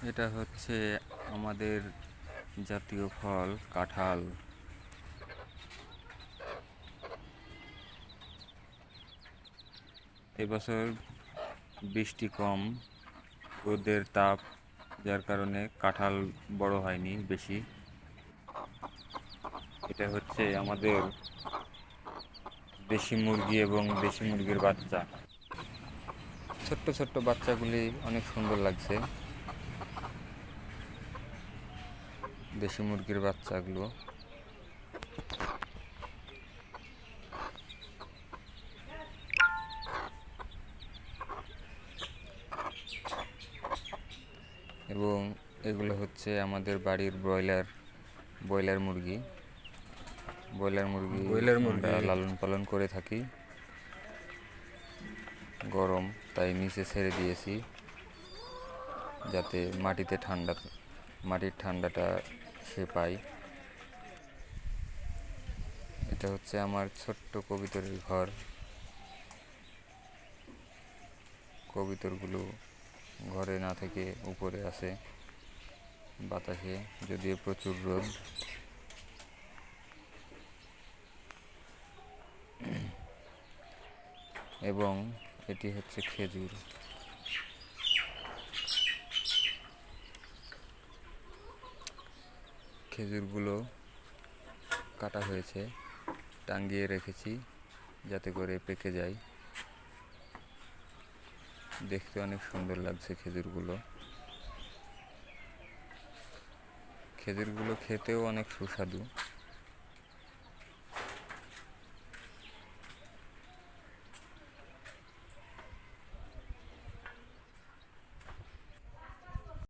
এটা হচ্ছে আমাদের জাতীয় ফল কাঁঠাল। এবছর বৃষ্টি কম, রোদের তাপ, যার কারণে কাঁঠাল বড় হয়নি বেশি। এটা হচ্ছে আমাদের দেশি মুরগি এবং দেশি মুরগির বাচ্চা। ছোট্ট ছোট্ট বাচ্চাগুলি অনেক সুন্দর লাগছে, দেশি মুরগির বাচ্চাগুলো। এবং এগুলো হচ্ছে আমাদের বাড়ির ব্রয়লার মুরগি। ব্রয়লার মুরগি আমরা লালন পালন করে থাকি। গরম তাই নিচে ছেড়ে দিয়েছি, যাতে মাটির ঠান্ডাটা সে পায়। এটা হচ্ছে আমার ছোট্ট কবুতরের ঘর। কবুতরগুলো ঘরে না থেকে উপরে আছে বাতাসে, যদিও প্রচুর রোদ। এবং এটি হচ্ছে খেজুর। খেজুরগুলো কাটা হয়েছে, টাঙিয়ে রেখেছি যাতে করে পেকে যায়। দেখতে অনেক সুন্দর লাগছে খেজুরগুলো। খেজুরগুলো খেতেও অনেক সুস্বাদু।